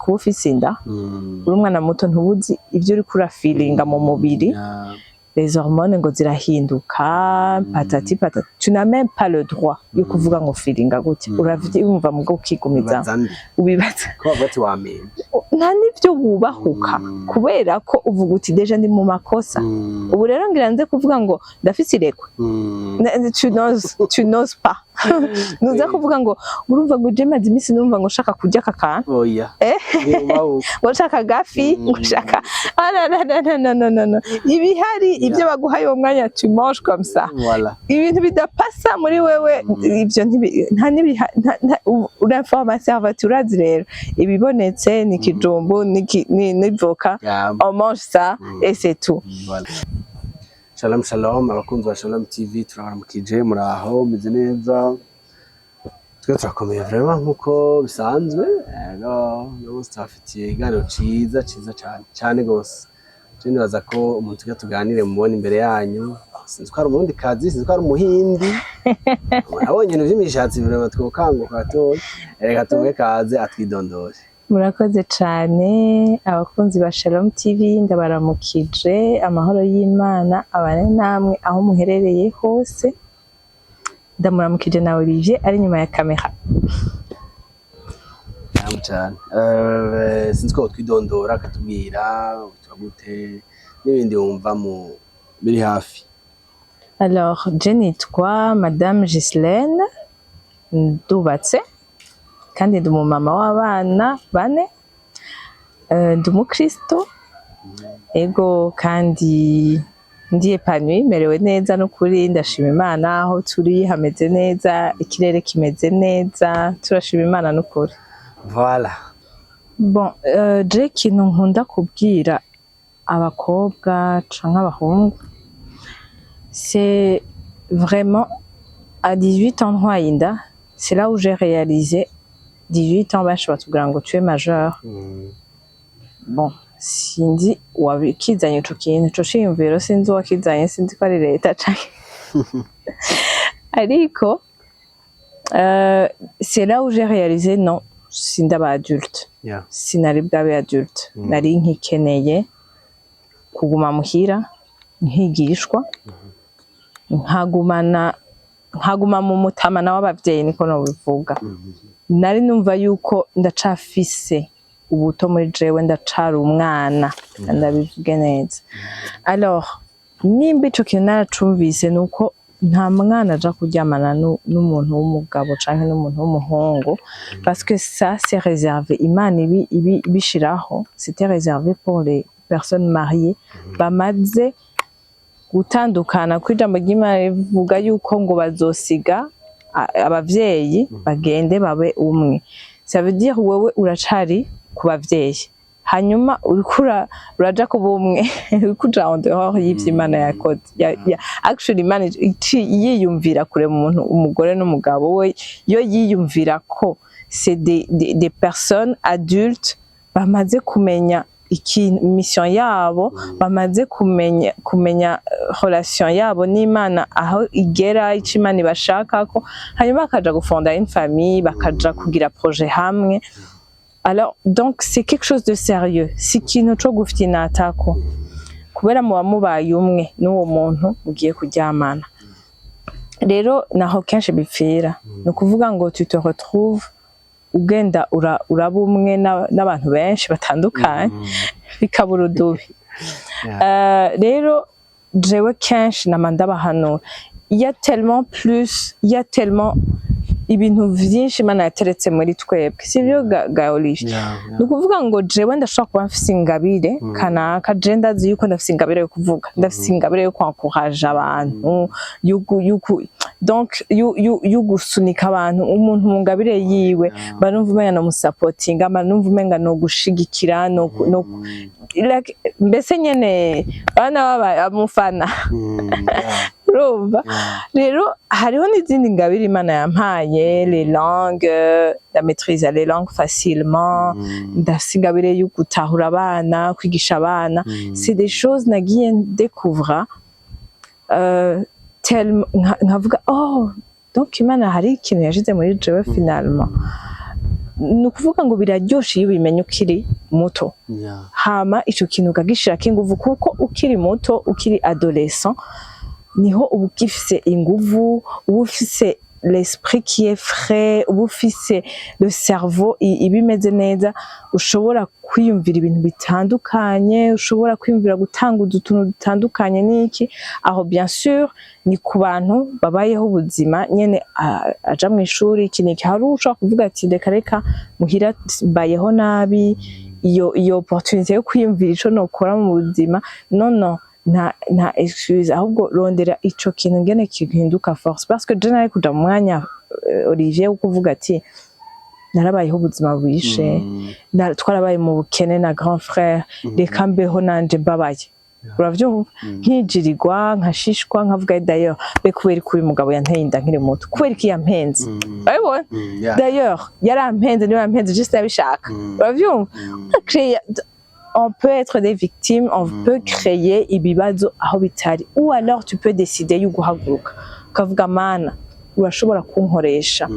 kuba ufise inda uri umwana muto ntubuzi ivyo uri kura feelinga mu mubiri les hormones ngo zirahinduka patati patati tu n'as même pas le droit yo kuvuga ngo feelinga gutya uravyumva mugo ukigumiza ubibaza ko bati wamenye nta nivyo wubahuka kubera ko uvuga uti deja ndi mu makosa ubu rero ngira nze kuvuga ngo ndafise irekwe tu n'oses pas nuza kuvuga ngo urumva ngo je maze imisi numva ngo shaka kurya kakana oya ngo shaka gafi ngo shaka no ibihari ibyo baguhaye uwo mwanya tu manges comme ça ibintu bidapasa muri wewe ibyo nta l'information urazi rero ibibonetse ni kijumbu ni voka on mange ça et c'est tout. Shalom shalom abakunzi ba Shalom TV turabaramukije muraho meze neza twe turakomeye vraiment nkuko bisanzwe no stafitiye igano ciza cyane gose cyane baza ko umuntu tujya tuganire mubone imbere yanyu sinzi ko ari umundi kazi sinzi ko ari umuhindi abonye ibintu by'imishatsi vraiment twokanguka to reka tuve kaze atwidondore. Murakoze cyane abakunzi ba Shalom TV ndabaramukije amahoro y'Imana abane namwe aho muherereye hose ndamuramukije na Olivier ari nyuma ya kamera. Cyane sinzi ko twidondora katubwira utwagute n'ibindi wumva mu biri hafi. Alors je nitwa Madame Ghislaine ndubatse kandi ndi umumama w'abana bane ndi umukristo ego kandi ndi épanoui merewe neza no kuri ndashima Imana aho turi hameze neza ikirere kimeze neza turashima Imana no kuri. Voilà. Bon je kintu nkunda kubwira abakobwa canke abahungu c'est vraiment à 18 ans ntwaye inda c'est là où j'ai réalisé 18 ans benshi batubwira ngo tu es majeur. Bon sinzi wabikizanye ico kintu ico ciyumviro sinzi wakizanye sinzi ko ari leta canke ariko c'est là où j'ai réalisé non sindaba adulte sinari bwabe adulte nari nkikeneye kuguma muhira nkigishwa nkaguma mu mutamana w'abavyeyi niko no bivuga nari numva yuko ndacafise ubuto muri jewe ndacari umwana ndabivuge neza. Alors nimba ico kintu naracumvise nuko nta mwana aja kuryamana n'umuntu w'umugabo canke n'umuntu w'umuhungu parce que ça c'est réservé Imana bishiraho c'était réservé pour les personnes mariées bamaze gutandukana kw'ijambo ry'Imana rivuga yuko ngo bazosiga abavyeyi bagende babe umwe. Ça veut dire wewe uracari ku bavyeyi hanyuma urikura uraja ku bumwe urikuja en dehors y'ivy'Imana yakoze actually Imana yiyumvira kure mu muntu umugore n'umugabo we yo yiyumvira ko c'est des personnes adultes bamaze kumenya mission yabo bamaze kumenya relation yabo n'Imana aho igera ico Imana ibashaka ko hanyuma bakaja gufondera une famille bakaja kugira projet hamwe. Alors donc c'est quelque chose de sérieux si kintu co gufitinatako kubera muba mubaye umwe n'uwo muntu ugiye kuryamana rero naho kenshi bipfira no kuvuga ngo tu te retrouves ugenda uraba umwe n'abantu benshi batandukanye bikabura udubi. Rero jewe kenshi namandabahanura il y a tellement ibintu vyinshi Imana yateretse muri twebwe sivyo ga Olivier no kuvuga ngo jewe ndashaka kuba mfise ingabire kanaka je ndazi yuko ndafise ingabire yo kuvuga ndafise ingabire yo kwankuraje abantu donc yugusunika abantu umuntu mu ngabire yiwe barumva umenga no musupportinga barumva umenga no gushigikira no like mbese nyene bana baba amufana urumva rero hariho n'izindi ngabire Imana yampaye les langues la maîtrise les langues facilement ndasingabire yo gutahura abana kwigisha abana c'est des choses nagiye découvrir nkavuga oh donc Imana hari ikintu yashize muri jewe finalement ni ukuvuga ngo biraryoshe iyo ubimenye ukiri muto hama ico kintu ukagishirako inguvu kuko ukiri muto ukiri adolescent niho uba ugifise inguvu uba ufise l'esprit qui est frais uba ufise le cerveau ibimeze neza ushobora kwiyumvira ibintu bitandukanye ushobora kwiyumvira gutanga utuntu dutandukanye n'iki aho bien sûr ni ku bantu babayeho ubuzima nyene aja mu ishuri kiniki hari ushobora kuvuga ati reka muhira bayeho nabi iyo opportunité yo kwiyumvira ico nokora mu buzima no nta excuse ahubwo rondera ico kintu ngene kihinduka force parce que je nari kuja mu mwanya Olivier wo kuvuga ati narabayeho ubuzima bwishe twarabaye mu bukene na grand frère reka mbeho nanje mbabaye uravyumva nkijirirwa nkashishwa nkavuga d'ailleurs be kubera kuri mugabo yanteye inda nkiri muto kubera iki yampenze urabibona d'ailleurs yarampenze niyo yampenze juste yabishaka uravyumva on peut être des victimes, on peut créer ibibazo aho bitari ou alors tu peux décider yo guhaguruka ukavuga mana urashobora kunkoresha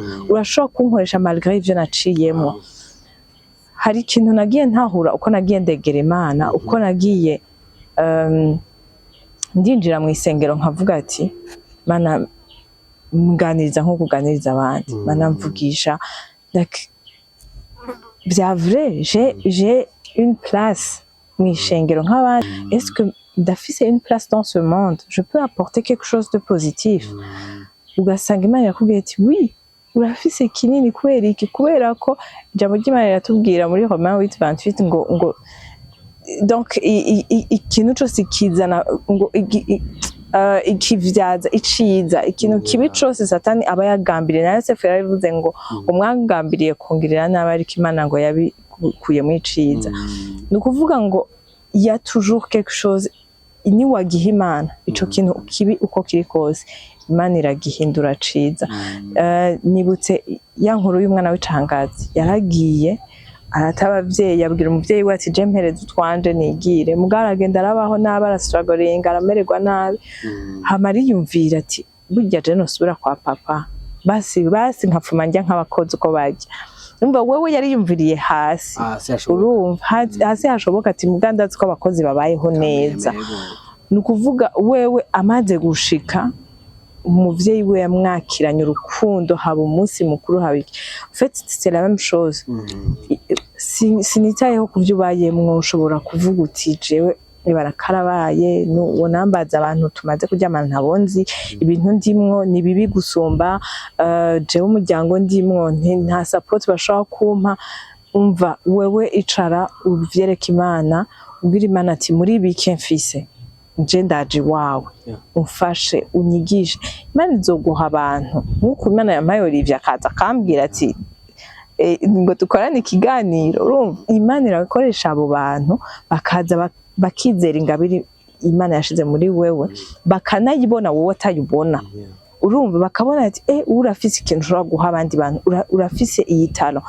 malgré ivyo naciyemo hari ikintu nagiye ntahura uko nagiye ndegera Imana uko nagiye ndinjira mu isengero nkavuga ati mana mganiriza nko kuganiriza abandi mana mvugisha bya vrai j'ai une place mwishengero nk'abandi est-ce que ndafise une place dans ce monde je peux apporter quelque chose de positif ugasanga Imana yakubwiye ati oui urafise kinini kubera iki kubera ko ijambo ry'Imana riratubwira muri Romains 8:28 ngo donc ikintu cyose kizana ngo ikivyaza iciza ikintu kibi cyose satani aba yagambiriye na Yosefu yarabivuze ngo umwagambiriye kongirira nabi ariko Imana ngo kuye mwiciza ni ukuvuga ngo ya toujours quelque chose ni wagiha Imana ico kintu kibi uko kiri kose Imana iragihindura ciza nibutse ya nkuru y'umwana w'icangazi yaragiye aratabavyeyi yabwira umuvyeyi we ati je mpereza utwanje nigire mugaragenda arabaho nabi arastruggling aramererwa nabi hamari yumvira ati burya je nosubira kwa papa basi nkapfuma njya nk'abakozi uko bajya umva wewe yari yumviriye hasi urumva hasi hashoboka ati mugandazi ko abakozi babayeho neza nukuvuga wewe amaze gushika umuvyeyi we yamwakiranye urukundo haba umunsi mukuru habiki en fait c'est la même chose sinitayeho kuvyo bayemwo ushobora kuvuga uti jewe barakarabaye wonambaza abantu tumaze kuryamana ntabonzi ibintu ndimwo ni bibi gusumba jewe umuryango ndimwo nta support bashaka kumpa umva wewe icara uvyereka Imana ubwira Imana ati muri bike mfise nje ndaje wawe umfashe unyigishe Imana izoguha abantu nkuko Imana yampaye Olivier akaza akambwira ati ngo dukorane ikiganiro urumva Imana irakoresha abo bantu bakaza bakizera ingabire Imana yashize muri wewe bakanayibona wowe atayibona urumva bakabona ati urafise ikintu ushobora guha abandi bantu urafise iyitano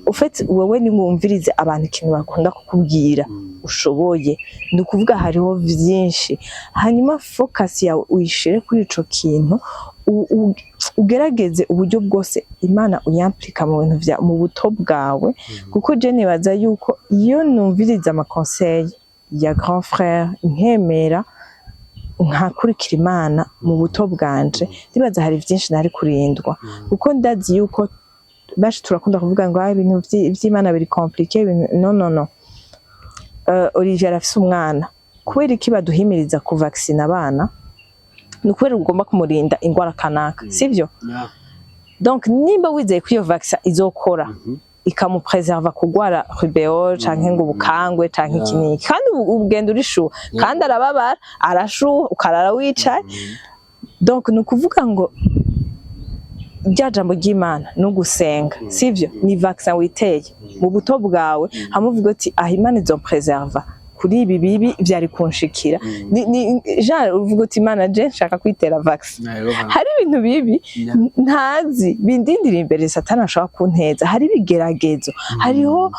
ufite wewe ni mwumvirize abantu ikintu bakunda kukubwira ushoboye ni ukuvuga hariho vyinshi hanyuma focus yawe uyishire kuri ico kintu ugerageze uburyo bwose Imana uyamplika mu bintu vya mu buto bwawe kuko je nibaza yuko iyo numviriza amakonseil ya grand frère nkemera nkakurikira Imana mu buto bwanje ndibaza hari vyinshi nari kurindwa kuko ndazi yuko bashi turakunda kuvuga ngo ibintu vy'Imana biri compliqué no Olivier afise umwana kubera iki baduhimiriza ku vaccine abana nukubera ugomba kumurinda ingwara kanaka sivyo donc nimba wizeye ko iyo vaccine izokora ikamupreserva kugwara rubéole canke ngo ubukangwe canke ikiniki kandi ugenda urishuha kandi arababara arashuha ukarara wicaye donc nukuvuga ngo rya jambo ry'Imana no gusenga sivyo ni vaccine witeye mu buto bwawe hamuvuga ati Imana izopreserva kuri ibi bibi byari kunshikira ni Jean uvuga ati Imana je nshaka kwitera vaccine hari ibintu bibi ntazi bindindira imbere satani ashaka kunteza hari bigeragezo hariho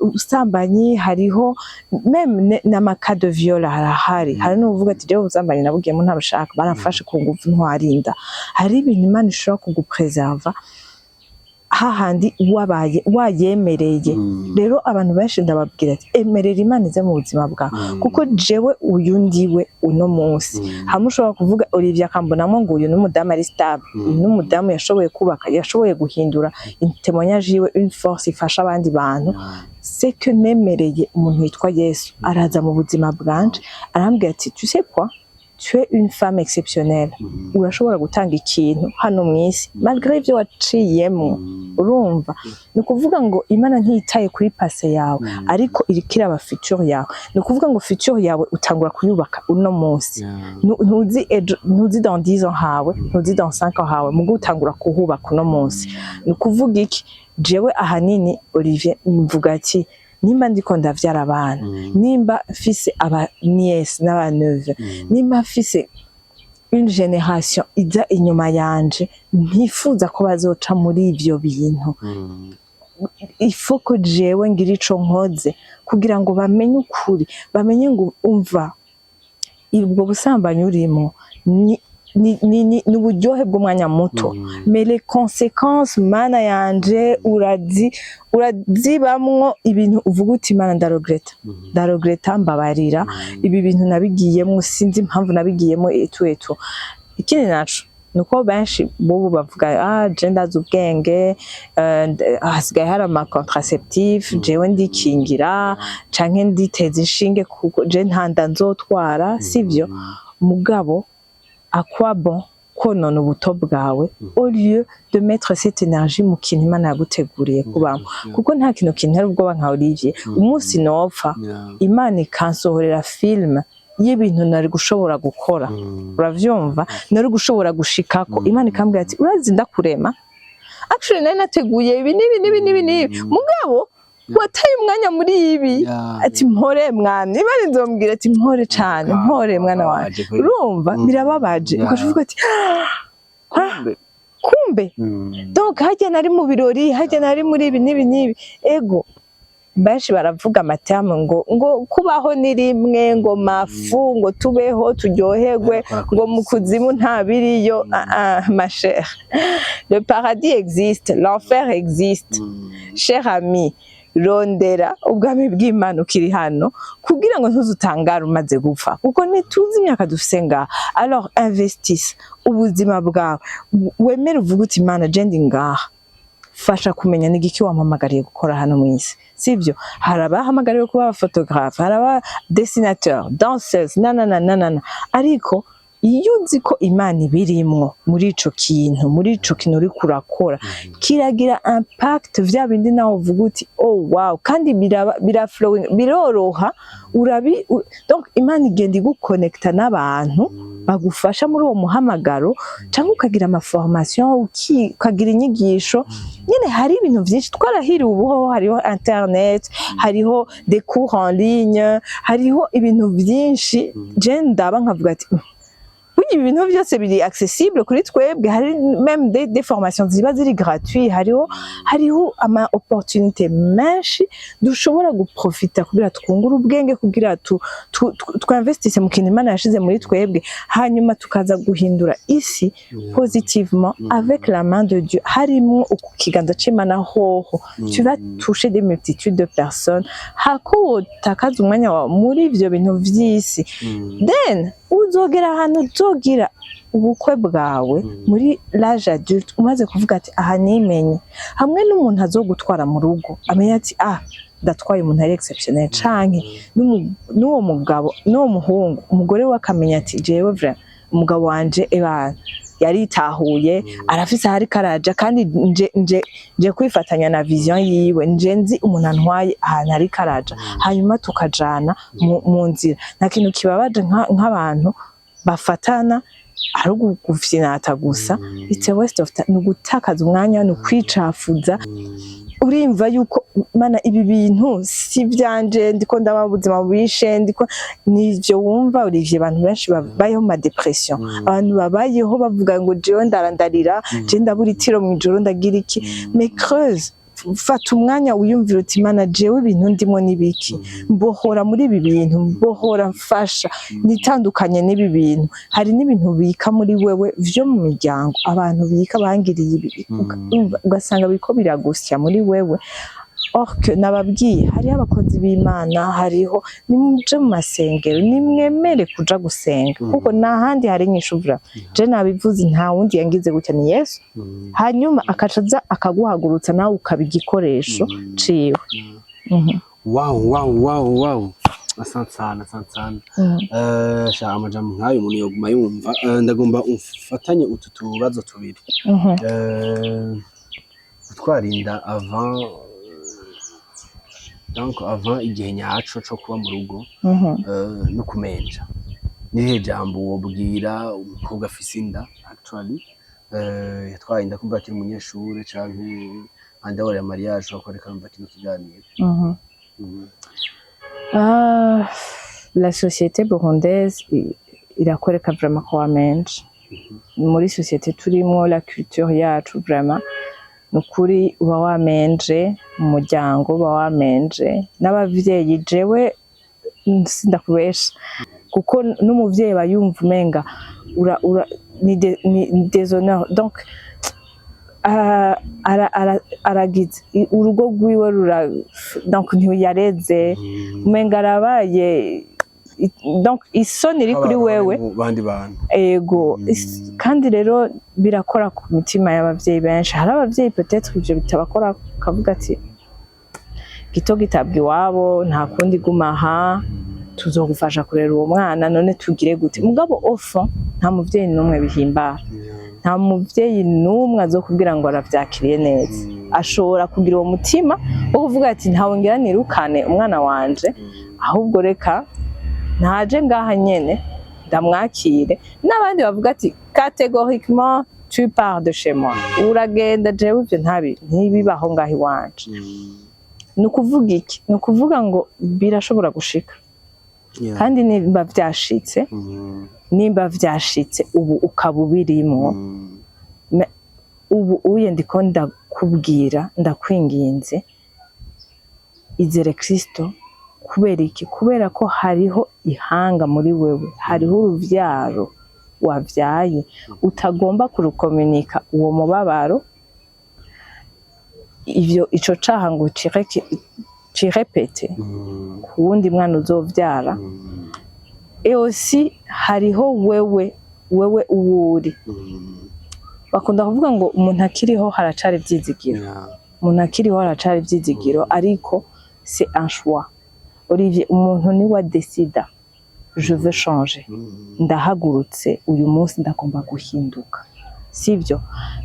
usambanyi hariho même n'amaka de viol harahari hari no uvuga ati je usambanyi nabugiyemo ntabashaka barafashe ku ngufu ntwarinda hari ibintu Imana ishobora kugupreserva hahandi wabaye wayemereye rero abantu benshi ndababwira ati emerera Imana ize mu buzima bwawe kuko jewe uyu ndiwe uno munsi hamwe ushobora kuvuga Olivia Kambonamo ngo uyu n'umudamu ari stable n'umudamu yashoboye kubaka yashoboye guhindura témoignage yiwe une force ifasha abandi bantu c'est que nemereye umuntu witwa Yesu araza mu buzima bwanje arambwira ati tu sais quoi tu es une femme exceptionnelle urashobora gutanga ikintu hano mwisi malgré ivyo waciyemo urumva ni kuvuga ngo Imana ntitaye kuri passé yawe ariko irikira aba future yawe ni kuvuga ngo future yawe utangura kuyubaka uno munsi ntuzi dans 10 ans hawe ntuzi dans 5 ans hawe mugo utangura kuhubaka uno munsi ni kuvuga iki jewe ahanini Olivier mvuga ati nimba ndiko ndavyara abana nimba fise aba niece n'aba neveu nimba fise une génération iza inyuma yanje ntifuza ko bazoca muri ivyo bintu il faut que jewe ngira ico nkoze kugira ngo bamenye ukuri bamenye ngo umva ubwo busambanyi urimo ni uburyohe bw'umwanya muto mais les conséquences mana yanje urazibamwo ibintu uvuga uti Mana ndaregreta mbabarira ibi bintu nabigiyemo sinzi impamvu nabigiyemo etu ikindi naco nuko benshi bobo bavuga je ndazi ubwenge hasigaye hari ama contraceptif jewe ndikingira canke nditeza inshinge kuko je ntanda nzotwara sivyo mugabo à quoi bon konona ubuto bwawe au lieu de mettre cette énergie mu kintu Imana yaguteguriye kubamo kuko nta kintu kintera ubwoba nka Olivier umunsi nopfa Imana ikansohorera film y'ibintu nari gushobora gukora uravyumva nari gushobora gushikako Imana ikambwira ati urazi ndakurema actually nari nateguye ibi nibi mugabo wataye umwanya muri ibi ati mpore mwana Imana nzombwira ati mpore cyane mpore mwana wanje urumva birababaje ukavuga ati kumbe donc hajya nari mu birori hajya nari muri ibi nibi ego benshi baravuga amatama ngo kubaho ni rimwe ngo mafu ngo tubeho turyoherwe ngo mu kuzimu nta biriyo ma chère le paradis existe l'enfer existe cher ami rondera ubwami bw'Imana ukiri hano kugira ngo ntuzutangara umaze gupfa kuko ntituzi imyaka dufise ngaha alors investisse ubuzima bwawe wemere uvuga uti Imana je ndi ngaha fasha kumenya n'igiki wampamagariye gukora hano mwisi sivyo harabahamagariye kuba abafotographe haraba dessinateur danseuse nanana ariko iyo uzi ko Imana ibirimwo muri ico kintu uri kurakora kiragira impact vya bindi naho uvuga uti oh wow kandi biraflowing biroroha donc Imana igenda iguconnecta n'abantu bagufasha muri uwo muhamagaro cyangwa ukagira ama formation ukagira inyigisho nyene hari ibintu byinshi twarahiriwe ubuho hariho internet hariho des cours en ligne hariho ibintu byinshi je ndaba nkavuga ati ibi bintu byose biri accessible kuri twebwe hari même des formations ziba ziri gratuit hariho ama opportunité menshi dushobora guprofita kugira twungura ubwenge kugira twinvestisse mu kintu Imana yashize muri twebwe hanyuma tukaza guhindura isi positivement avec la main de Dieu harimo ukukiganza c'Imana hoho tu vas toucher des multitudes de personnes hako takaza umwanya wa muri ivyo bintu vy'isi then uzogera ahantu uzogira ubukwe bwawe muri l'âge adulte umaze kuvuga ati aha nimenye hamwe n'umuntu azogutwara mu rugo amenya ati ndatwaye umuntu ari exceptionnel canke n'uwo mugabo n'uwo muhungu umugore we akamenya ati jewe vraiment umugabo wanje ebana yaritahuye arafise hari karaja kandi nje kwifatanya na vision yiwe nje nzi umuntu antwaye ahantu hari karaja hanyuma tukajana mu nzira nta kintu kibabaje nk'abantu bafatana ari ugufyinata gusa it's a waste of time nugutakaza umwanya no kwicafuza urimva yuko Mana ibi bintu si byanje ndiko ndaba buzima bwishe ndiko nivyo wumva urivye abantu benshi babayeho ma depression abantu babayeho bavuga ngo jewe ndarandarira je ndabura itiro mu ijoro ndagira iki mais creuse fata umwanya wiyumvira uti Imana jewe ibintu ndimo nibiki mbohora muri ibi bintu mbohora mfasha nitandukanye n'ibi bintu hari n'ibintu bika muri wewe vyo mu miryango abantu bika bangiriye ibi ugasanga biriko biragusya muri wewe que nababwiye hariho abakozi b'Imana hariho nimuje mu masengero nimwemere kuja gusenga kuko nahandi hari nyishuvura je nabivuze nta wundi yangize gutya ni Yesu hanyuma akacaza akaguhagurutsa nawe ukabigikoresho ciwe wow asante sana sha amajambo nkayo umuntu yoguma yumva ndagomba umfatanye utu tubazo tubiri twarinda avant igihe nyaco co kuba mu rugo no kumenja nihe jambo wobwira umukobwa afise inda actually yatwaye inda kumva akiri umunyeshure canke andawore ya mariage bakoreka numva kino kiganiro la société burundaise irakoreka vraiment ko wamenje muri société turimo la culture yacu vraiment nukuri uba wamenje mu muryango uba wamenje n'abavyeyi jewe sindakubesha kuko n'umuvyeyi bayumva umenga ni déshonneur donc aragize urugo rwiwe donc ntiyareze umenga arabaye donc isoni iri kuri wewe bandi bantu ego kandi rero birakora ku mitima y'abavyeyi benshi hari abavyeyi peut-être ivyo bitabakora kavuga ati gito gitabwa iwabo nta kundi gumaha tuzogufasha kurera uwo mwana none tugire gute mugabo ofo nta muvyeyi numwe bihimbara nta muvyeyi numwe azokubwira ngo aravyakiriye neza ashobora kugira uwo mutima wo kuvuga ati ntawongera nirukane umwana wanje ahubwo reka ntaje ngaha nyene ndamwakire n'abandi bavuga ati catégoriquement tu pars de chez moi uragenda jewe ivyo ntibibaho ngaho iwanje nukuvuga iki nukuvuga ngo birashobora gushika kandi nimba vyashitse ubu ukaba ubirimwo ubu uye ndiko ndakubwira ndakwinginze izere Kristo kubera iki kubera ko hariho ihanga muri wewe hariho uruvyaro wavyaye utagomba kurukomunika uwo mubabaro ivyo ico caha ngo cirepete kuwundi mwana uzovyara aussi hariho wewe uwuri bakunda kuvuga ngo umuntu akiriho haracari vyizigiro umuntu akiriho haracari vyizigiro ariko c'est un choix Olivier umuntu ni wa décida je veux changer ndahagurutse uyu munsi ndagomba guhinduka sivyo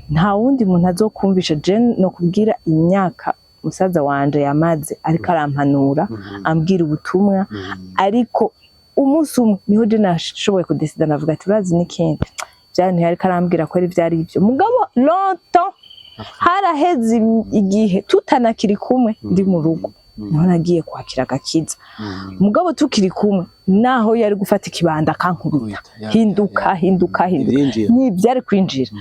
nta wundi muntu azokumvisha je no kubwira imyaka musaza wanje yamaze ariko arampanura ambwira ubutumwa ariko umunsi umwe niho je nashoboye kudesida navuga ati urazi n'ikindi byane ariko arambwira ko ari vyari ivyo mugabo longtemps haraheze igihe tutanakiri kumwe ndi mu rugo niho nagiye kwakira agakiza mugabo tukiri kumwe naho yari gufata ikibanda kankubita hinduka ni byari kwinjira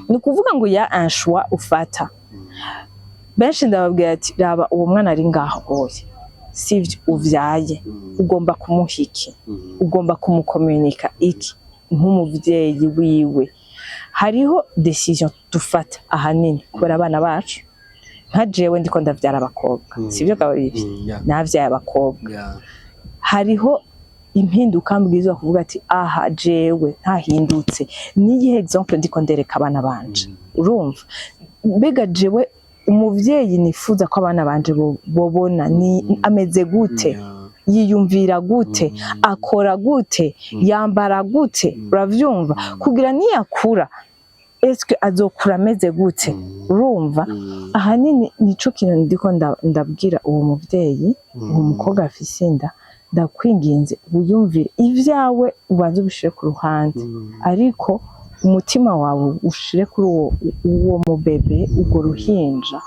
ni kuvuga ngo ya un choix ufata benshi ndababwira ati raba uwo mwana ari ngaho oya sivyo uvyaye ugomba kumuhiki ugomba kumukomunika iki nk'umuvyeyi wiwe hariho decision dufata ahanini kubera abana bacu nka jewe ndiko ndavyara abakobwa sivyo kabiri navyaye abakobwa hariho impinduka mbwizwa kuvuga ati aha jewe ntahindutse niyihe exemple ndiko ndereka abana banje urumva mbega jewe umuvyeyi nifuza ko abana banje bobona ni ameze gute yiyumvira gute akora gute yambara gute uravyumva kugira niyakura eske azokura ameze gute urumva ahanini nico kintu ndiko ndabwira uwo muvyeyi uwo mukobwa afise inda ndakwinginze uyumvire ivyawe ubanze ubishire ku ruhande ariko umutima wawe ushire kuri uwo mubebe ugo ruhinja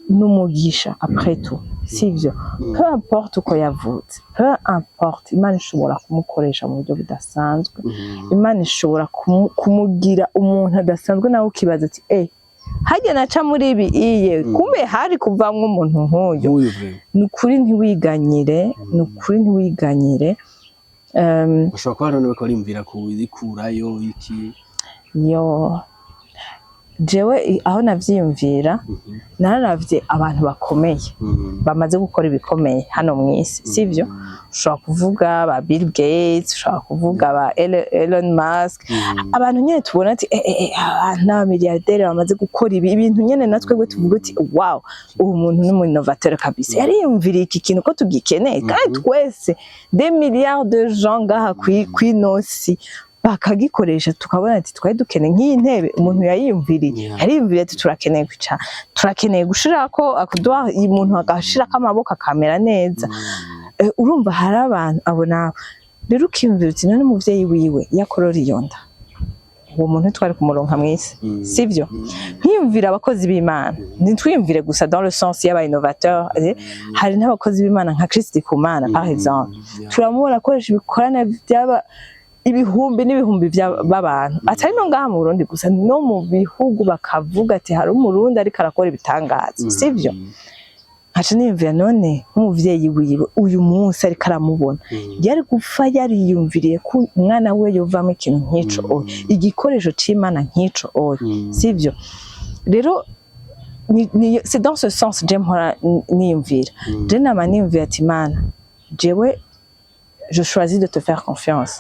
n'umugisha après tout sivyo peu importe uko yavutse peu importe Imana ishobora kumukoresha mu buryo budasanzwe Imana ishobora kumugira umuntu adasanzwe nawe ukibaza ati hajya naca muri ibi iye kumbe hari kuvamwo umuntu nk'uyu nukuri ntiwiganyire ushobora kuba none bakora imvira kubikurayo iki yo jewe aho navyiyumvira naravye abantu bakomeye bamaze gukora ibikomeye hano mw'isi sivyo ushobora kuvuga ba Bill Gates ushobora kuvuga ba Elon Musk abantu nyene tubona ati na milliardaire bamaze gukora ibintu nyene natwe gwe tuvuga ati wow uwo muntu ni mu innovateur kabisa yariyumviriye iki kintu ko tugikeneye kandi twese des milliards de gens ngaha kwinosi bakagikoresha tukabona ati twari dukeneye nk'iyi ntebe umuntu yariyumviriye ati turakeneye gushirako akuduha umuntu agashirako amaboko akamera neza urumva hari abantu abona rero ukiyumvira uti none umuvyeyi wiwe yakorora iyo nda uwo muntu twari kumuronka mw'isi sivyo nkiyumvira abakozi b'Imana ntitwiyumvire gusa dans le sens y'aba innovateur hari n'abakozi b'Imana nka Kristi Kumana par exemple turamubona akoresha ibikorane byaba ibihumbi n'ibihumbi by'abantu atari no ngaha mu Burundi gusa no mu bihugu bakavuga ati hari umurundi ariko arakora ibitangaza sivyo nkaca niyumvira none nk'umuvyeyi wiwe uyu munsi ariko aramubona yari gupfa yariyumviriye ko umwana we yovamo ikintu nk'ico igikoresho c'Imana nk'ico sivyo rero c'est dans ce sens je mpora niyumvira je nama niyumvira ati Mana jewe je choisis de te faire confiance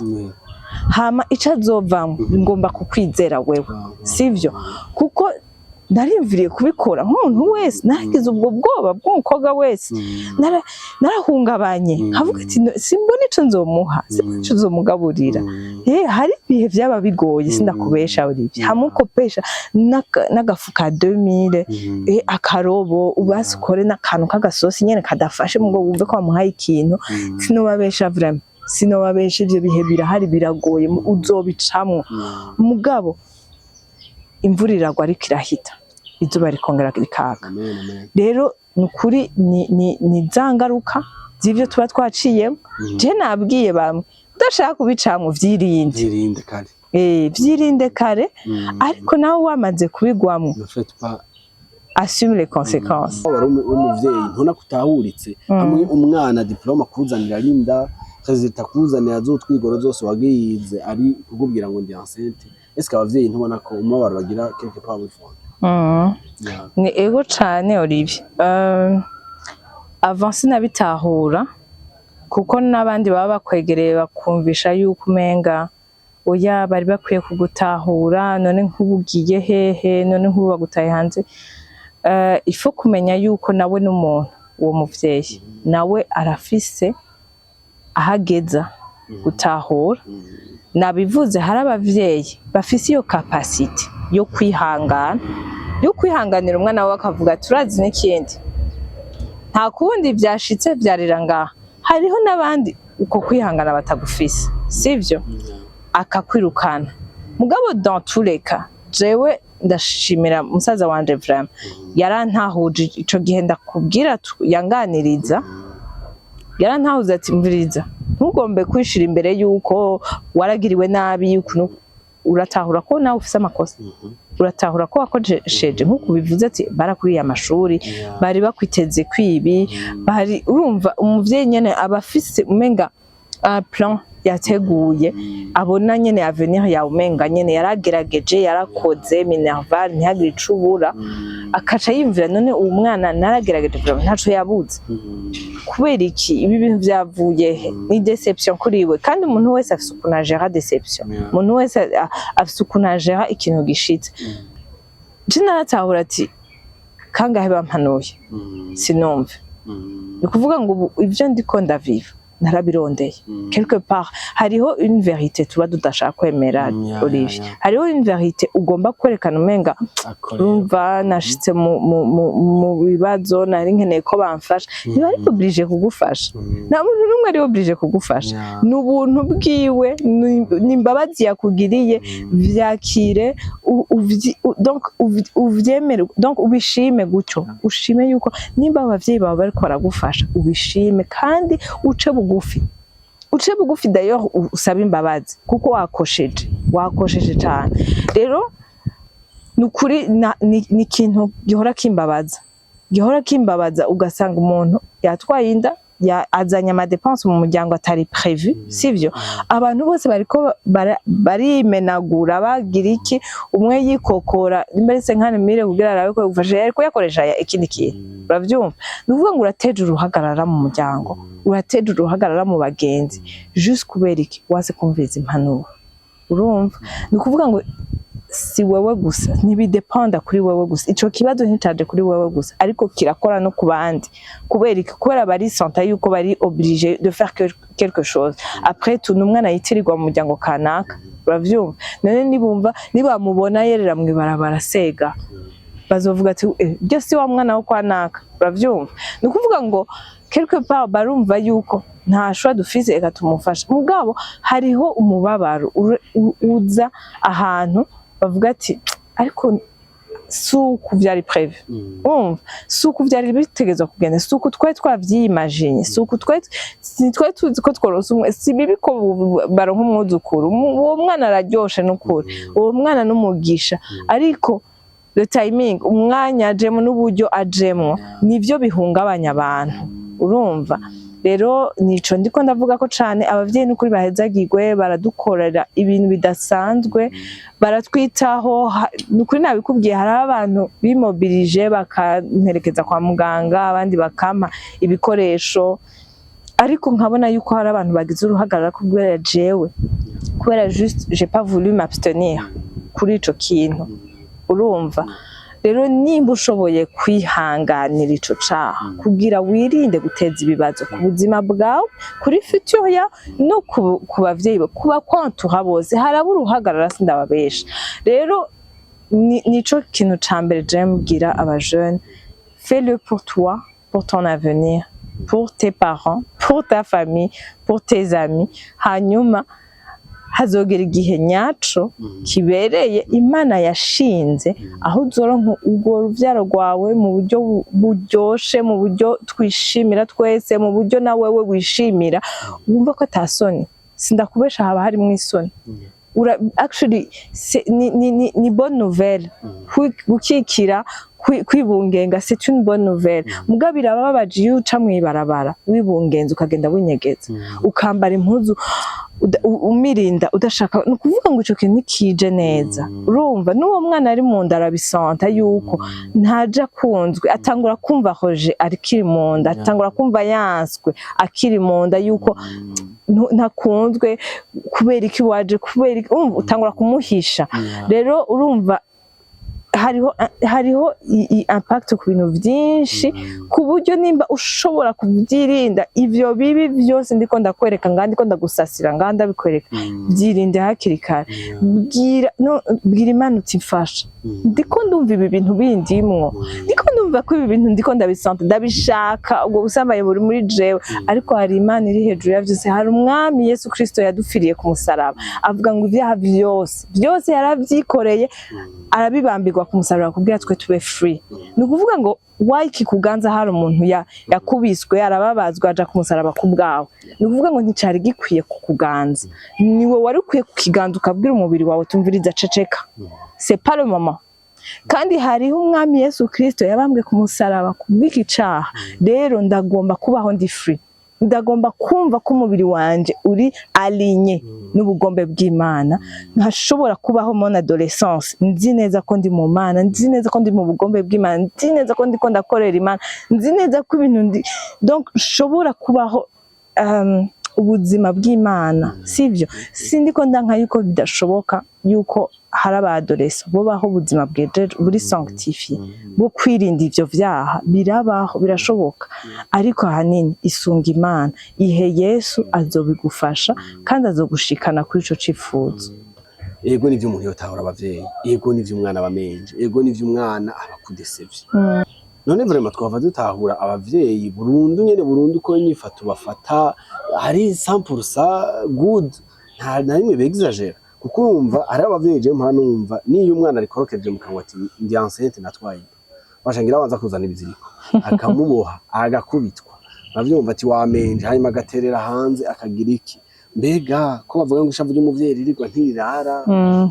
hama icazovamo ngomba kukwizera wewe sivyo kuko nariyumviriye kubikora nk'umuntu wese nagize ubwo bwoba bw'umukobwa wese narahungabanye nkavuga ati simbona ico nzomuha simbona ico nzomugaburira hari ibihe byaba bigoye sindakubesha Olivier hamukopesha n'agafuka 2000 akarobo ubasikore n'akantu k'agasosi nyene kadafashe ngo wumve ko wamuhaye ikintu sinobabesha vraiment sinobabesha ivyo bihe birahari biragoye uzobicamwo mugabo imvura iragwa ariko irahita izuba rikongera rikaka rero nukuri ni zangaruka z'ivyo tuba twaciyemo je nabwiye bamwe udashaka kubicamwo vyirinde kare ariko nawe wamaze kubigwamwo assume les conséquences wari umuvyeyi ntona kutahuritse hamwe umwana diploma kuzanira linda kazita kuzanira zotwigoro zose wagize ari kugubwira ngo ndi enceinte est-ce que abavyeyi ntubona ko umubaro bagira quelque part wifond ni ego cane Olivier avant sinabitahura kuko nabandi baba bakwegereye bakumvisha yuko umenga oya bari bakwiye kugutahura none nk'ubugiye hehe none nk'ubu bagutaye hanze ifo kumenya yuko nawe n'umuntu uwo muvyeyi nawe arafise ahageza gutahura nabivuze hari abavyeyi bafise iyo capacity yo kwihanganira umwana wawe akavuga turazi n'ikindi nta kundi byashitse byarira ngaha hariho n'abandi uko kwihangana batagufise sivyo akakwirukana mugabo dans tous les cas jewe ndashimira musaza wanje vraiment yarantahuje ico gihe ndakubwira yanganiriza yarantahuze ati mviriza ntugombe kwishira imbere yuko waragiriwe nabi yuko uratahura ko nawe ufise amakosa uratahura ko wakoresheje nk'uko bivuze ati barakuriye amashuri bari bakwiteze kwibi bari urumva umuvyeyi nyene abafise umenga plan yateguye abona nyene avenir ya umenga nyene yaragerageje yarakoze minerval ntihagire icubura akaca yimvira none uwo mwana naragerageje ntaco yabuze kubera iki ibi bintu byavuye ni deception kuriwe kandi umuntu wese afise ukuntu agera deception umuntu wese afise ukuntu agera ikintu gishitse je naratahura ati kangahe bampanuye sinumve ni kuvuga ngo ivyo ndiko ndaviva narabirondeye quelque part hariho une vérité tuba tudashaka kwemera Olivier hariho une vérité ugomba kwerekana umenga urumva nashitse mu bibazo nari nkeneye ko bamfasha niba ari obligé kugufasha nta muntu n'umwe ari obligé kugufasha n'ubuntu bwiwe n'imbabazi yakugiriye vyakire donc uvyemere donc ubishime gutyo ushime yuko nimba abavyeyi bawe bariko baragufasha ubishime kandi uce bugufi d'ailleurs usaba imbabazi kuko wakosheje cyane rero nukuri ni ikintu gihora kimbabaza ugasanga umuntu yatwaye inda azanye amadepense mu muryango atari prévu sivyo abantu bose bariko barimenagura bagira iki umwe yikokora mbese nkane mire kugira arabe ko gufasha ariko yakoresha ikindi kintu uravyumva nuvuga ngo urateje uruhagarara mu muryango urateje uruhagarara mu bagenzi juste kubera iki wase kumviza impanuro urumva ni kuvuga ngo si wewe gusa ntibidependa kuri wewe gusa ico kibazo nticaje kuri wewe gusa ariko kirakora no ku bandi kubera bari senta yuko bari obligé de faire quelque chose après tout numwana yitirirwa mu muryango kanaka uravyumva none nibamubona yerera mwibarabara sega bazovuga ati byo si wa mwana wo kwanaka uravyumva ni kuvuga ngo quelque part barumva yuko nta shwa dufise eka tumufasha mugabo hariho umubabaro uza ahantu bavuga ati ariko suku vyari prévu suku vyari bitegezwa kugenda suku twavyimagine suku tuzi ko tworose si bibi ko baronka umwuzukuru uwo mwana araryoshe n'ukuri uwo mwana n'umugisha ariko le timing umwanya ajemo n'uburyo ajemo nivyo bihungabanya abantu urumva rero nico ndiko ndavuga ko cane abavyeyi n'ukuri bahezagirwe baradukorera ibintu bidasanzwe baratwitaho n'ukuri nabikubwiye hari abantu bimobilije bakanterekeza kwa muganga abandi bakampa ibikoresho ariko nkabona yuko hari abantu bagize uruhagarara kubera jewe kubera juste j'ai pas voulu m'abstenir kuri ico kintu urumva rero nimba ushoboye kwihanganira ico caha kugira wirinde guteza ibibazo ku buzima bwawe kuri future ya no ku bavyeyi kuba kwantura bose haraba uruhagarara sindababesha rero nico kintu ca mbere je mbwira aba jeune fais-le pour toi pour ton avenir pour tes parents pour ta famille pour tes amis hanyuma hazogera igihe nyaco kibereye Imana yashinze aho uzoronka urwo ruvyaro rwawe mu buryo buryoshe mu buryo twishimira twese mu buryo na wewe wishimira wumva ko atasoni sindakubesha haba hari mwisoni actually ni bonne nouvelle gukikira kwibungenga c'est une bonne nouvelle mugabira bababaje iyo uca mwibarabara wibungenza ukagenda winyegeza ukambara impuzu umirinda udashaka nukuvuga ngo ico kintu kije neza urumva n'uwo mwana ari mu nda arabisanta yuko ntaje kunzwe atangura kumva hoje akiri mu nda atangura kumva yanswe akiri mu nda yuko ntakunzwe kubera iki waje kubera utangura kumuhisha rero urumva hariho impact ku bintu byinshi ku buryo nimba ushobora kubyirinda ivyo bibi byose ndiko ndakwereka ngandi ndiko ndagusasira ngandi ndabikwereka byirinde hakiri kare bwira Imana utimfasha ndiko ndumva ibi bintu bindimwo ndiko ndumva ko ibi bintu ndiko ndabisanta ndabishaka ubwo busambaye buri muri jewe ariko hari Imana iri hejuru ya byose hari umwami Yesu Kristo yadupfiriye ku musaraba avuga ngo ibyaha byose yaravyikoreye arabibambirwa ku musaraba kugira twe tube free ni ukuvuga ngo wiki kuganza hari umuntu yakubiswe arababazwa aja ku musaraba ku bwawe ni ukuvuga ngo nticari gikwiye kukuganza niwe wari ukwiye kukiganza ukabwira umubiri wawe tumviriza ceceka c'est pas le moment kandi hariho umwami Yesu Kristo yabambwe ku musaraba kubw'iki caha rero ndagomba kubaho ndi free ndagomba kumva ko umubiri wanje uri aligné n'ubugombe bw'Imana ntashobora kubaho mon adolescence nzi neza ko ndi mu Mana nzi neza ko ndi mu bugombe bw'Imana nzi neza ko ndiko ndakorera Imana nzi neza ko ibintu donc shobora kubaho ubuzima bw'Imana sivyo sindiko ndanka yuko bidashoboka yuko hari abadolescents bo baho ubuzima bwejeje buri sanctifié bwo kwirinda ivyo vyaha birabaho birashoboka ariko ahanini isunga Imana ihe Yesu azobigufasha kandi azogushikana kuri ico cifuzo ego nivyo umuntu yotahura abavyeyi ego nivyo umwana bamenje ego nivyo umwana abakudesevye none vraiment twava dutahura abavyeyi burundu ko nyifato bafata hari 100% good nta rimwe begizagera kuko urumva ari abavyeyi je mpano numva niyo umwana ari korokeje mu kanwa ati ndi enceinte natwaye bashangira abanza kuzana ibiziriko akamuboha agakubitwa bavyumva ati wamenje hanyuma agaterera hanze akagira iki mbega ko bavuga ngo ishavu ry'umuvyeyi ririrwa ntirirara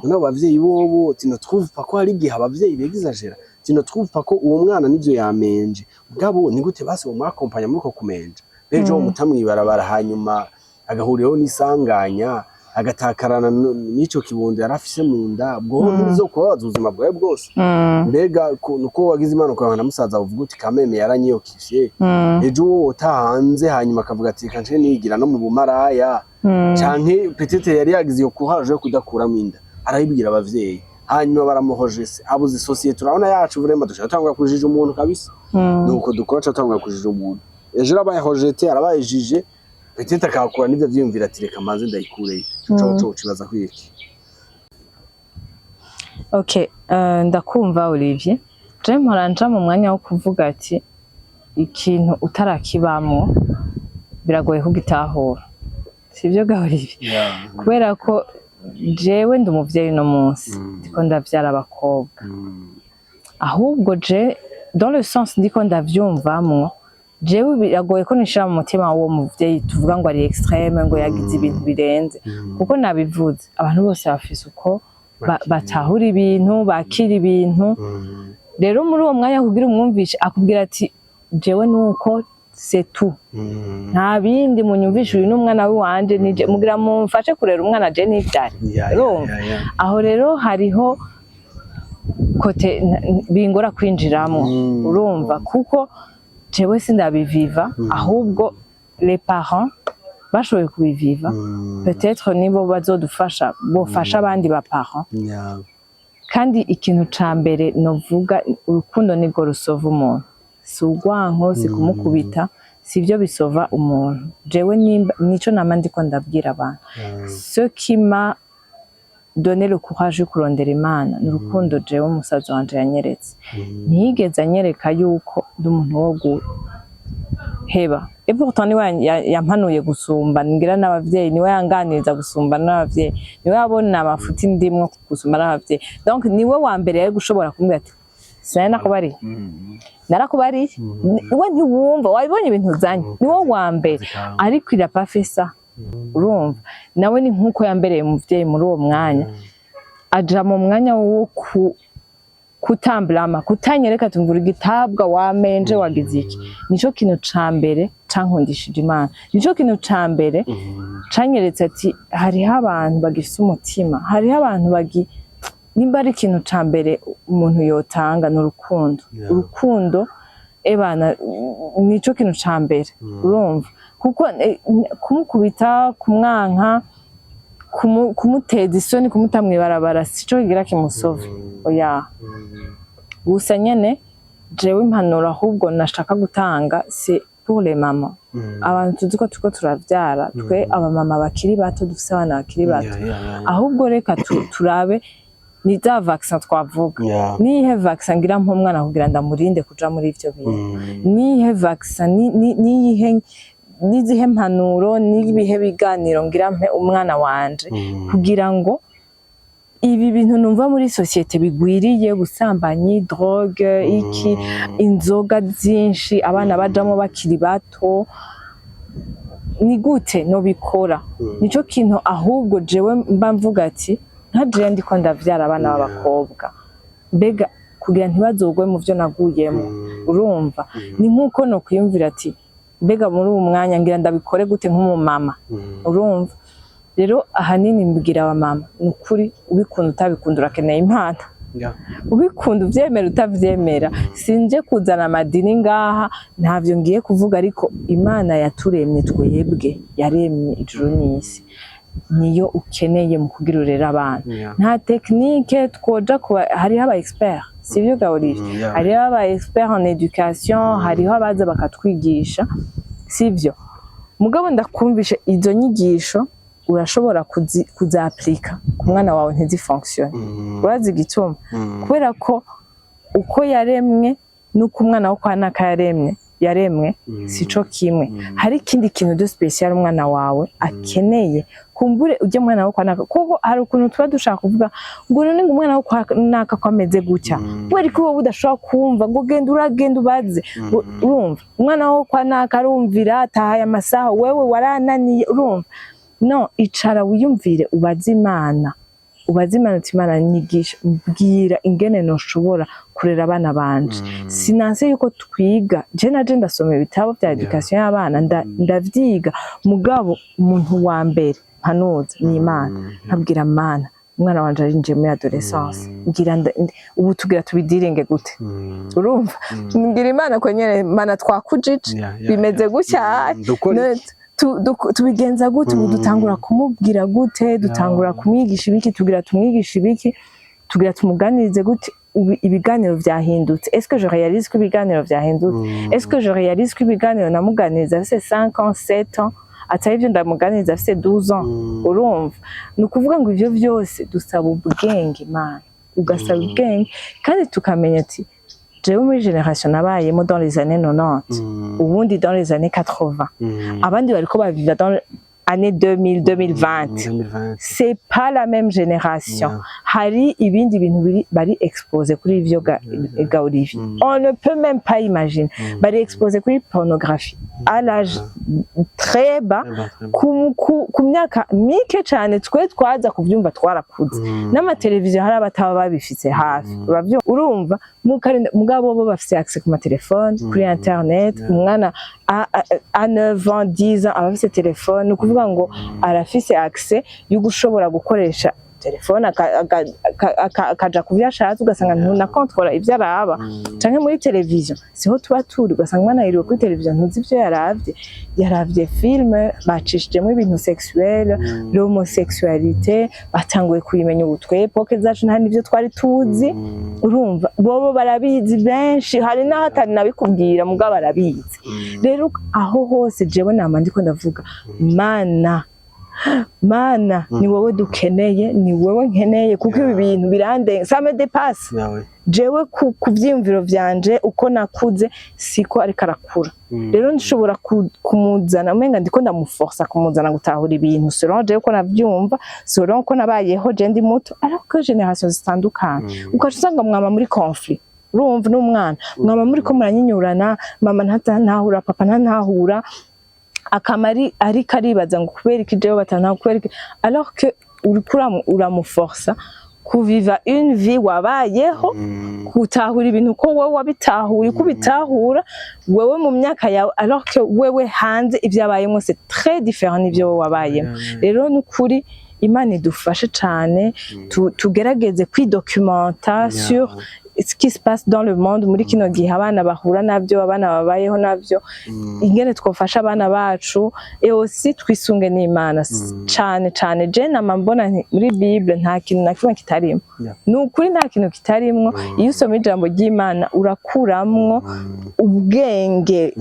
none abavyeyi bobo tino trouve pas ko hari igihe abavyeyi begizagera tino trouve pas ko uwo mwana nivyo yamenje bwabo ni gute basi bo mwakompanya muri ko kumenja bejo mutamwibarabara hanyuma agahuriyeho n'isanganya agatakarana n'ico kibondo yarafise mu nda bwo nizo kubaza ubuzima bwawe bwose mbega nuko wagize imana ukabana musaza uvuga uti kameme yaranyiyokishe ejo utahanze hanyuma akavuga ati kanje nigira no mu bumaraya canke petete yari yagize yo kuhaje kudakuramo inda arayibwira abavyeyi hanyuma baramuhoje se abuze societe urabona yacu vraiment dushaka tangwa kujije umuntu kabisa nuko dukoca tangwa kujije umuntu ejo arabayehojete arabayijije petete akakura nivyo vyiyumvira ati reka manze ndayikureye cyo kibaza kwiki. Okay, ndakumva Olivier. Je mporanja mu mwanya wo kuvuga ati ikintu utarakibamwo biragoye kugitahura. Sivyo ga Olivier? Kubera ko jewe ndi umuvyeyi no munsi ndiko ndavyara abakobwa. Ahubwo je dans le sens ndiko ndavyumvamwo jewe biragoye ko nishira mu mutima wo muvyeyi tuvuga ngo ari extreme ngo yagize ibintu birenze kuko nabivuze abantu bose bafise uko batahura ibintu bakira ibintu rero muri uwo mwanya kugira umwumvishe akubwira ati jewe nuko c'est tout nta bindi munyumvishe uyu n'umwana wanje nije mugira mumfashe kurera umwana je n'ivyari aho rero hariho kote bingora kwinjiramo urumva kuko jewe sindabiviva ahubwo les parents bashoboye kubiviva peut-être nibo bazodufasha bofasha abandi ba parents kandi ikintu ca mbere novuga urukundo nirwo rusova umuntu si urwanko si kumukubita sivyo bisova umuntu jewe nico nama ndiko ndabwira abantu ce qui m'a donné le courage yo kurondera Imana n'urukundo jewe umusaza wanje yanyeretse ntiyigeze anyereka yuko ndi umuntu wo guheba et pourtant niwe yampanuye gusumba ngira n'abavyeyi niwe yanganiriza gusumba n'abavyeyi niwe yabona amafuti ndimwo gusumba n'abavyeyi donc niwe wa mbere yari gushobora kumbwira ati sina nakubari narakubari we ntiwumva wabibonye ibintu uzanye niwe wa mbere ariko irapafisa urumva nawe ni nkuko yambereye umuvyeyi muri uwo mwanya aja mu mwanya wo kutamblama kutanyereka tumvura igitabwa wamenje wagize iki nico kintu ca mbere cankundishije Imana nico kintu ca mbere canyeretse ati hariho abantu bagifise umutima hariho abantu nimba ari ikintu ca mbere umuntu yotanga n'urukundo urukundo ebana nico kintu ca mbere urumva kuko kumukubita kumwanka kumuteza isoni kumutamwibarabara sico kigira kimusove oya gusa nyene jewe impanuro ahubwo nashaka gutanga c'est pour les mamans abantu tuzi ko turiko turavyara twe abamama bakiri bato dufise abana bakiri bato ahubwo reka turabe ni za vaccin twavuga nihe vaccin ngira mpomwana kugira ndamurinde kuja muri ivyo bintu nihe vaccin nizihe mpanuro n'ibihe biganiro ngira mpe umwana wanje kugira ngo ibi bintu numva muri societe bigwiriye busambanyi drogue iki inzoga zinshi abana bajamo bakiri bato ni gute no bikora nico kintu ahubwo jewe mba mvuga ati ntaje ndiko ndavyara abana b'abakobwa mbega kugira ntibazogwe mu vyo naguyemo urumva ni nkuko no kwiyumvira ati mbega muri uwo mwanya ngira ndabikore gute nk'umumama urumva rero ahanini mbwira abamama nukuri ubikunda utabikunda urakeneye impano ubikunda uvyemera utavyemera sinje kuzana amadini ngaha ntavyo ngiye kuvuga ariko Imana yaturemye twebwe yaremye ijuru n'isi niyo ukeneye mu kugira urera abantu nta technique twoja hariho aba expert sivyo Olivier hariho aba expert en education hariho abaza bakatwigisha sivyo mugabo ndakumvisha izo nyigisho urashobora kuzaplika ku mwana wawe ntizifunctionne urazi igituma kubera ko uko yaremwe nuko umwana wo kwa naka yaremwe sico kimwe hari ikindi kintu de special umwana wawe akeneye kumbure ujye mwana wo kwa naka kuko hari ukuntu tuba dushaka kuvuga ngo none ngo umwana wo kwa naka kwameze gutya wari ko wowe udashobora kumva ngo uragenda ubaze urumva umwana wo kwa naka arumvira atahaye amasaha wewe warananiye urumva no icara wiyumvire ubaze Imana uti Imana nyigisha mbwira ingene noshobora kurera abana banje sinanse yuko twiga je naje ndasoma ibitabo bya education y'abana ndavyiga mugabo umuntu wa mbere mpanuza ni Imana nkabwira Mana umwana wanje ari nje muri adolescence ngira ubu tugira tubidiringe gute urumva ngira Imana ko nyene Mana twakujije bimeze gutya tubigenza gute ubu dutangura kumubwira gute dutangura kumwigisha ibiki tugira tumwigisha ibiki tugira tumuganirize gute ibiganiro vyahindutse est-ce que je réalise que ibiganiro vyahindutse est-ce que je réalise que ibiganiro namuganiriza afise 5 ans 7 ans atari ivyo ndamuganiriza afise 12 ans urumva ni ukuvuga ngo ivyo vyose dusaba ubwenge Imana ugasaba ubwenge kandi tukamenya ati jewe muri génération nabayemo dans les années 90 ubundi dans les années 80 abandi bariko baviva dans année 2000 2020 c'est pas la même génération hari ibindi bintu bari exposé kuri ivyo ga Olivier on ne peut même pas imaginer bari exposé kuri pornographie à l'âge très bas ku myaka mike cyane twe twaza kuvyumva twarakuze n'amateleviziyo hari abataba babifise hafi urumva mugabo bo bafise accès ku matelefone kuri internet umwana à 9 ans 10 ans abafise telefone ukuvuga ngo arafise accès yo gushobora gukoresha telefone akaja kuvyashatse ugasanga ntuna contrôle ivyo araba canke muri televiziyo siho tuba turi ugasanga umwana yiriwe kuri televiziyo ntuzi ivyo yaravye filme bacishijemo ibintu sexuel l'homosexualité batanguye kuyimenya ubutwe epoke zacu nta nivyo twari tuzi urumva bobo barabizi benshi hari n'ahatari nabikubwira mugabo barabizi rero aho hose jewe nama ndiko ndavuga Mana ni wowe dukeneye ni wowe nkeneye kuko ibi bintu birandenga ça me dépasse jewe ku vyimviro vyanje uko nakuze siko ariko arakura rero nshobora kumuzana umenga ndiko ndamuforsa kumuzana gutahura ibintu selon jewe ko navyumva selon ko nabayeho je ndi muto alors que génération zitandukanye ukashusanga mwama muri conflit urumva n'umwana mwama muri ko muranyinyurana mama ntahura papa ntahura akamari ariko aribaza ngo kubera iki jewe batana kubera iki alors que uramuforsa kuviva une vie wabayeho kutahura ibintu ko wowe wabitahuye kubitahura wewe mu myaka yawe alors que wewe hanze ivyabayemo c'est très différent n'ivyo wabayemo rero n'ukuri Imana idufashe cyane tugerageze kwidocumenta sur ce qui se passe dans le monde muri kino gihe abana bahura navyo abana babayeho navyo ingene twofasha abana bacu et aussi twisunge n'Imana cyane je nama mbona muri Bible nta kintu na kimwe kitarimo n'ukuri nta kintu kitarimwo iyo usoma ijambo ry'Imana urakuramwo ubwenge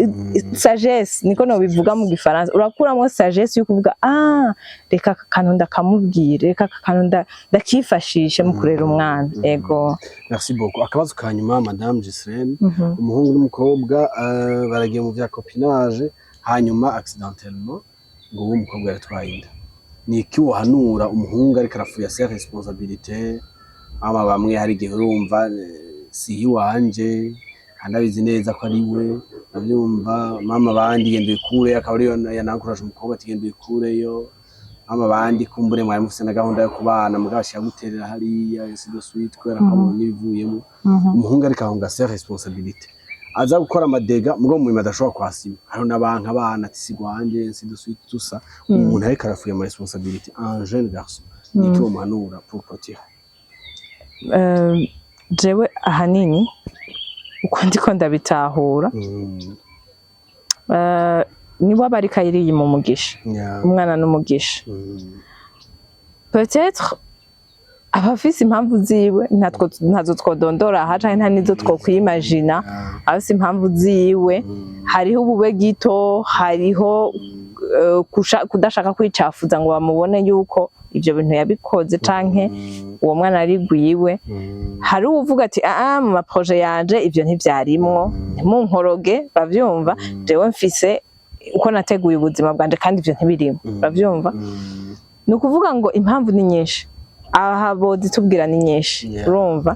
sagesse niko no bivuga mu gifaransa urakuramwo sagesse yo kuvuga reka kantu ndakamubwira reka kantu ndakifashisha mu kurera umwana ego. Merci beaucoup. Akabazo ka nyuma Madame Gislaine umuhungu n'umukobwa baragiye mu vya copinage hanyuma accidentellement ngo uwo mukobwa yatwaye inda ni iki wahanura umuhungu ariko arafuya self responsabilité aba bamwe hari gihe urumva si iwanje kandi abizi neza ko ari we abyumva mama bandi gende kure akaba ari yanakuraje umukobwa tigende kureyo mama bandi kumbure mwari mufise na gahunda yo kubana mugashya guterera hariya insido suite kwera ko nivuyemo umuhungu ariko ahunga self responsabilité aza gukora amadega mugo mu madashobora kwasima haro nabanka abana tisigwanje insido suite tusa umuntu ariko arafuye ama responsabilité un jeune garçon ni cyo manura pour protéger jewe ahanini uko ndiko ndabitahura nibo barika yiriye mu mugisha umwana n'umugisha peut-être abafise impamvu ziwe ntazo twodondora haca nta nizo twokwimagina abafise impamvu ziwe hariho ubube gito hariho kudashaka kwicafuza ngo bamubone yuko ivyo bintu yabikoze canke uwo mwana ari gwiwe hari uvuga ati mu ma projet yanje ivyo ntivyarimwo mu nkoroge bavyumva jewe mfise uko nateguye ubuzima bwanje kandi ivyo ntibirimo bavyumva ni ukuvuga ngo impamvu ni nyinshi aha bozi tubwira ni nyinshi urumva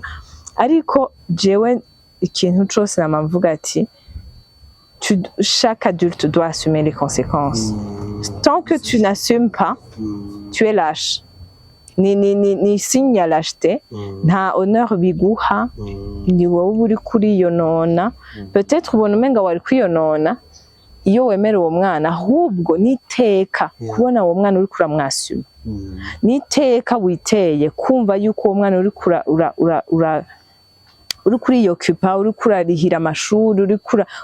ariko jewe ikintu cose namvuga ati chaque adulte doit assumer les conséquences tant que tu n'assumes pas tu es lâche ni signe ya lâcheté nta honneur biguha ni wowe uri kuriyonona peut-être ubona umenga wari kwiyonona iyo wemera uwo mwana ahubwo niteka kubona uwo mwana uri kuramwasuma niteka witeye kumva yuko uwo mwana uri uri kuriyoccupa uri kurarihira amashuri uri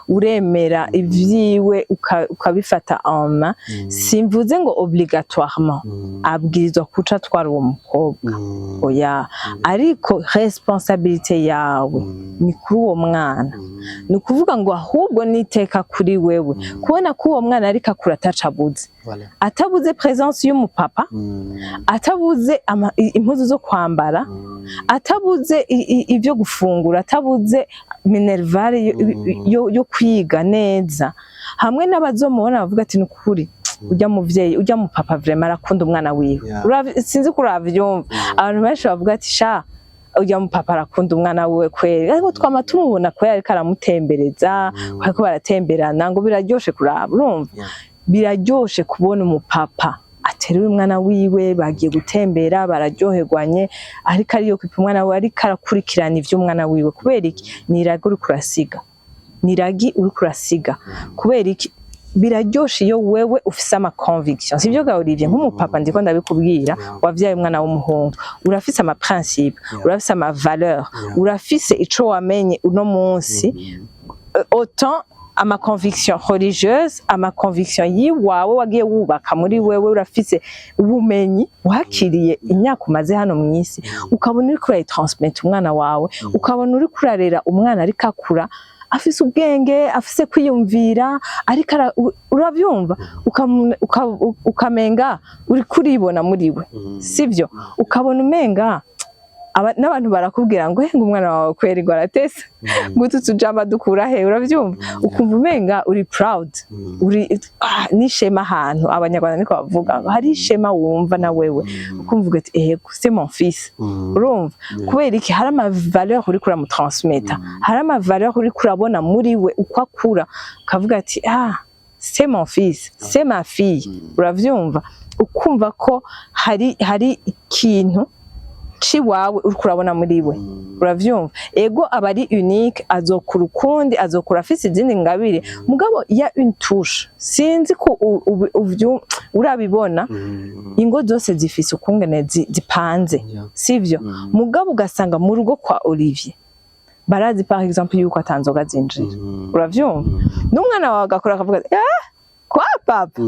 uremera ivyiwe ukabifata en main simvuze ngo obligatoirement abwirizwa kuca twara uwo mukobwa oya ariko responsabilité yawe ni kuri uwo mwana ni kuvuga ngo ahubwo niteka kuri wewe kubona ko uwo mwana ariko akura atacabuze atabuze presence y'umupapa atabuze impuzu zo kwambara atabuze ivyo gufungura atabuze minervare yo kwiga neza hamwe n'abazomubona bavuga ati nukuri ujya muvyeyi ujya mu papa vraiment arakunda umwana wiwe sinzi kuravyumva abantu benshi bavuga ati sha ujya mu papa arakunda umwana wiwe kweri ariko twama tumubona ko yari karamutembereza ko baratemberana ngo biraryoshe kuraba urumva biraryoshe kubona umupapa ateruye umwana wiwe bagiye gutembera bararyoherwanye ariko ariyo kwipa umwana we ariko arakurikirana ivy'umwana wiwe kubera iki niragi uri kurasiga niragi uri kurasiga kubera iki biraryoshe iyo wewe ufise ama conviction sivyo ga Olivier nk'umupapa ndiko ndabikubwira wavyaye umwana w'umuhungu urafise ama principe urafise ama valeur urafise ico wamenye uno munsi autant ama conviction religieuse ama conviction yiwawe wagiye wubaka muri wewe urafise ubumenyi wakiriye imyaka umaze hano mwisi ukabona uri kuri transmettre umwana wawe ukabona uri kurarera umwana ariko akura afise ubwenge afise kwiyumvira ariko uravyumva ukamenga uri kuribona muri we sivyo ukabona umenga n'abantu barakubwira ngo henga umwana wawe kweri ngo aratesa gutu tujamba dukura he uravyumva ukumva umenga uri proud uri nishema ahantu abanyarwanda niko bavuga hari ishema wumva na wewe ukumva ati c'est mon fils urumva kubera iki hari ama valeur uri kura mu transmettre hari ama valeur uri kurabona muri we uko akura ukavuga ati c'est mon fils c'est ma fille uravyumva ukumva ko hari ikintu ciwawe uri kurabona muri we uravyumva ego abari unique azokura ukundi azokura afise izindi ngabire mugabo ya une touche sinzi ko urabibona ingo zose zifise ukungene zipanze sivyo mugabo ugasanga mu rugo kwa Olivier barazi par exemple yuko atanzoga zinjira uravyumva n'umwana wawe agakora akavuga kwa papa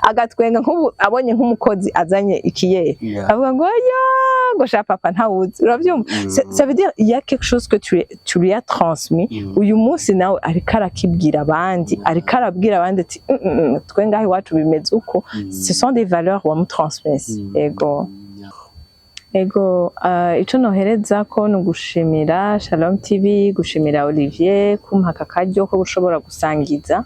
agatwenga nk'ubu abonye nk'umukozi azanye ikiyeri avuga ngo ngo sha papa ntawuzi uravyumva ça veut dire il y a quelque chose que tu lui as transmis uyu munsi nawe ariko arakibwira abandi ariko arabwira abandi ati twenga iwacu bimeze uko ce sont des valeurs wamutransmesse ego ico nohereza ko no gushimira Shalom TV gushimira Olivier kumpa akaryo ko gushobora gusangiza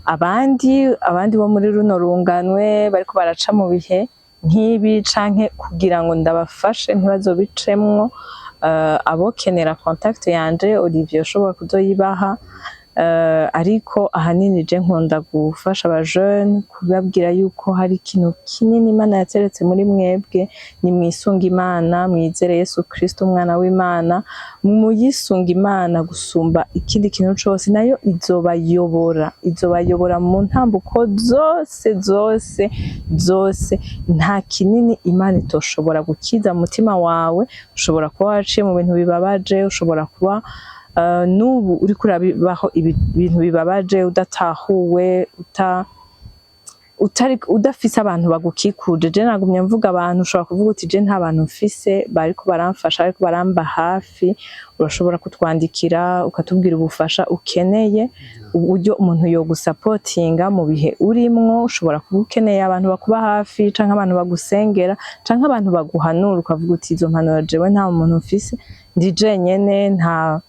abandi bo muri runo runganwe bariko baraca mu bihe nk'ibi canke kugira ngo ndabafashe ntibazobicemwo abokenera contact yanje Olivier ushobora kuzoyibaha ariko ahanini je nkunda gufasha aba jeune kubabwira yuko hari ikintu kinini Imana yateretse muri mwebwe ni mwisunga Imana mwizere Yesu Kristo umwana w'Imana muyisunga Imana gusumba ikindi kintu cose nayo izobayobora mu ntambuko zose nta kinini Imana itoshobora gukiza mutima wawe ushobora kuba waciye mu bintu bibabaje ushobora kuba nubu uri kurabaho ibintu bibabaje udatahuwe udafise abantu bagukikuje je nagumye mvuga abantu ushobora kuvuga uti je nta bantu mfise bariko baramfasha ariko baramba hafi urashobora kutwandikira ukatubwira ubufasha ukeneye uburyo umuntu yo gusupportinga mu bihe urimwo ushobora kuba ukeneye abantu bakuba hafi canke abantu bagusengera canke abantu baguhanura ukavuga uti izo mpanuro jewe nta muntu mfise ndi jenyene nta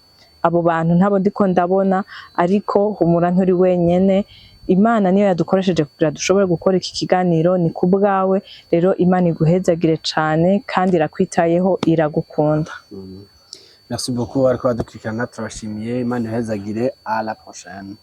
abo bantu ntabo ndiko ndabona ariko humura nturi wenyene Imana niyo yadukoresheje kugira dushobore gukora iki kiganiro ni kubwawe rero Imana iguhezagire cane kandi irakwitayeho iragukunda Merci beaucoup ariko badukurikirana turashimiye Imana ihezagire à la prochaine